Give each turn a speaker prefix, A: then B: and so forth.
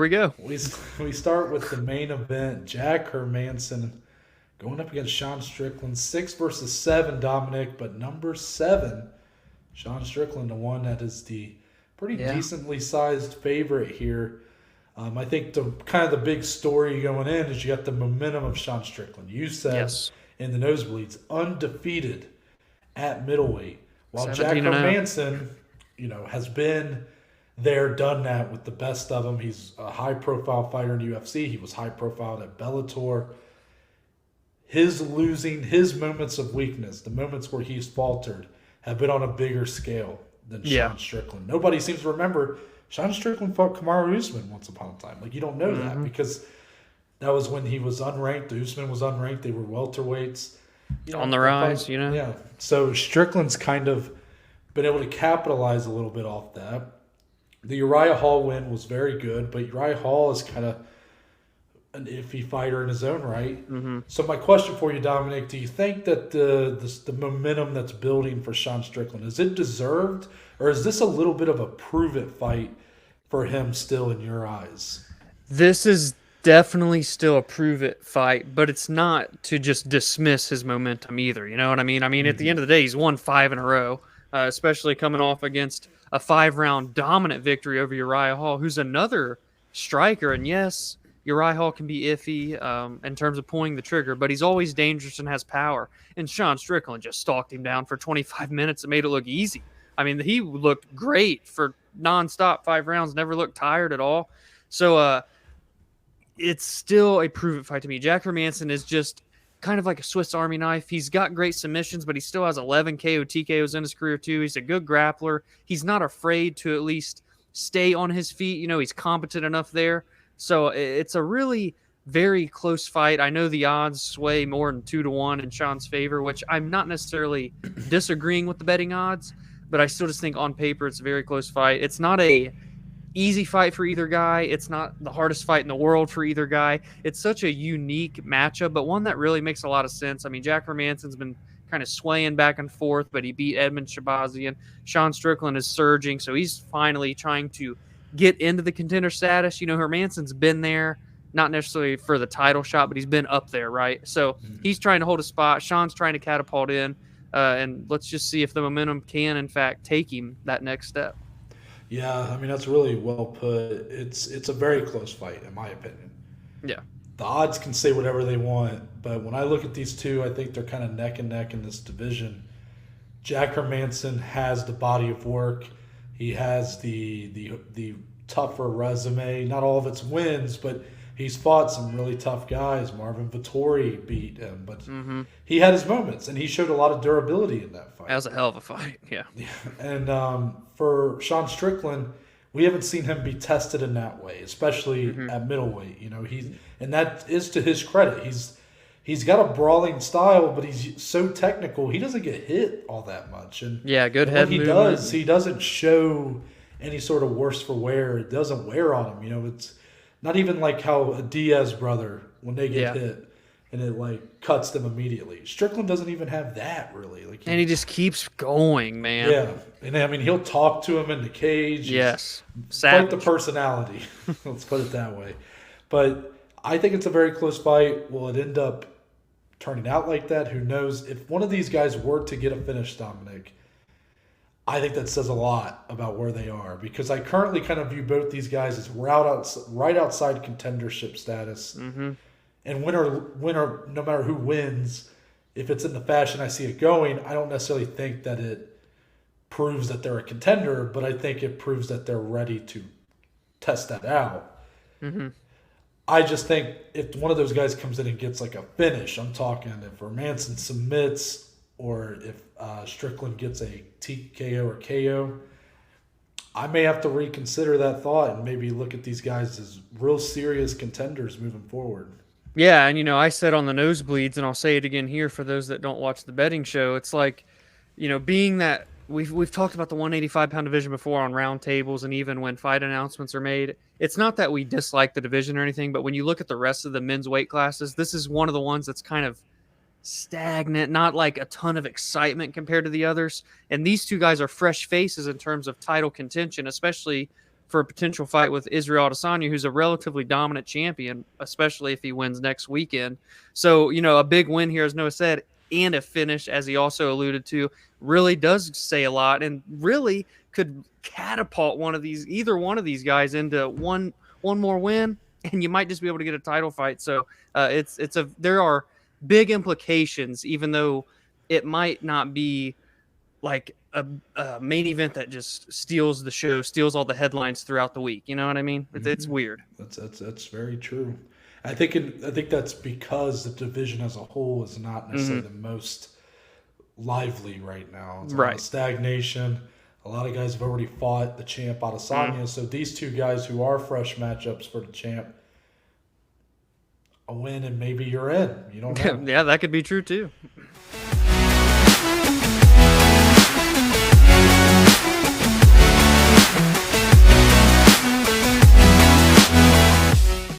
A: we go.
B: We start with the main event. Jack Hermansson going up against Sean Strickland. 6 versus 7, Dominic, but number 7, Sean Strickland, the one that is the pretty decently sized favorite here. I think the big story going in is you got the momentum of Sean Strickland. You said in the nosebleeds, undefeated at middleweight, while Jack Hermansson, has been there, done that with the best of them. He's a high-profile fighter in UFC. He was high-profile at Bellator. His moments of weakness, the moments where he's faltered, have been on a bigger scale than Sean Strickland. Nobody seems to remember Sean Strickland fought Kamaru Usman once upon a time. Like, you don't know that because that was when he was unranked. Usman was unranked. They were welterweights.
A: On the rise,
B: Yeah. So Strickland's kind of been able to capitalize a little bit off that. The Uriah Hall win was very good, but Uriah Hall is kind of an iffy fighter in his own right.
A: Mm-hmm.
B: So my question for you, Dominic, do you think that the momentum that's building for Sean Strickland, is it deserved, or is this a little bit of a prove-it fight for him still in your eyes?
A: This is definitely still a prove-it fight, but it's not to just dismiss his momentum either. You know what I mean? At the end of the day, he's won 5 in a row, especially coming off against a 5-round dominant victory over Uriah Hall, who's another striker. And yes, Uriah Hall can be iffy in terms of pulling the trigger, but he's always dangerous and has power. And Sean Strickland just stalked him down for 25 minutes and made it look easy. He looked great for nonstop 5 rounds, never looked tired at all. So it's still a prove-it fight to me. Jack Hermansson is just kind of like a Swiss Army knife. He's got great submissions, but he still has 11 KO TKOs in his career too. He's a good grappler. He's not afraid to at least stay on his feet. He's competent enough there. So it's a really very close fight. I know the odds sway more than 2-1 in Sean's favor, which I'm not necessarily disagreeing with the betting odds, but I still just think on paper it's a very close fight. It's not a easy fight for either guy. It's not the hardest fight in the world for either guy. It's such a unique matchup, but one that really makes a lot of sense. Jack Hermansson's been kind of swaying back and forth, but he beat Edmund Shabazian. Sean Strickland is surging, so he's finally trying to get into the contender status. Hermansson's been there, not necessarily for the title shot, but he's been up there, right? So he's trying to hold a spot. Sean's trying to catapult in, and let's just see if the momentum can, in fact, take him that next step.
B: Yeah, that's really well put. It's a very close fight, in my opinion.
A: Yeah.
B: The odds can say whatever they want, but when I look at these two, I think they're kind of neck and neck in this division. Jack Hermansson has the body of work. He has the tougher resume. Not all of it's wins, but he's fought some really tough guys. Marvin Vettori beat him, but he had his moments, and he showed a lot of durability in that fight.
A: That was a hell of a fight, yeah.
B: And for Sean Strickland, we haven't seen him be tested in that way, especially at middleweight. And that is to his credit. He's got a brawling style, but he's so technical. He doesn't get hit all that much. And
A: good head movement.
B: Does, he doesn't show any sort of worse for wear. It doesn't wear on him. It's not even like how a Diaz brother, when they get hit, and it cuts them immediately. Strickland doesn't even have that really.
A: And he just keeps going, man.
B: Yeah, and he'll talk to him in the cage.
A: Yes,
B: quite the personality. Let's put it that way. But I think it's a very close fight. Will it end up turning out like that? Who knows? If one of these guys were to get a finish, Dominic, I think that says a lot about where they are, because I currently kind of view both these guys as right outside contendership status. And winner, no matter who wins, if it's in the fashion I see it going, I don't necessarily think that it proves that they're a contender, but I think it proves that they're ready to test that out. I just think if one of those guys comes in and gets a finish, I'm talking if Hermansson submits or if Strickland gets a TKO or KO, I may have to reconsider that thought and maybe look at these guys as real serious contenders moving forward.
A: Yeah, and I said on the nosebleeds, and I'll say it again here for those that don't watch the betting show, it's being that we've talked about the 185-pound division before on round tables and even when fight announcements are made. It's not that we dislike the division or anything, but when you look at the rest of the men's weight classes, this is one of the ones that's kind of stagnant, not like a ton of excitement compared to the others. And these two guys are fresh faces in terms of title contention, especially for a potential fight with Israel Adesanya, who's a relatively dominant champion, especially if he wins next weekend. So, a big win here, as Noah said, and a finish, as he also alluded to, really does say a lot and really could catapult either one of these guys into one more win, and you might just be able to get a title fight. So there are big implications, even though it might not be like a main event that just steals the show, steals all the headlines throughout the week. You know what I mean? It's weird.
B: That's very true. I think that's because the division as a whole is not necessarily the most lively right now. It's a lot of stagnation. A lot of guys have already fought the champ Adesanya. So these two guys who are fresh matchups for the champ, a win and maybe you're in. You don't know.
A: Yeah, that could be true too.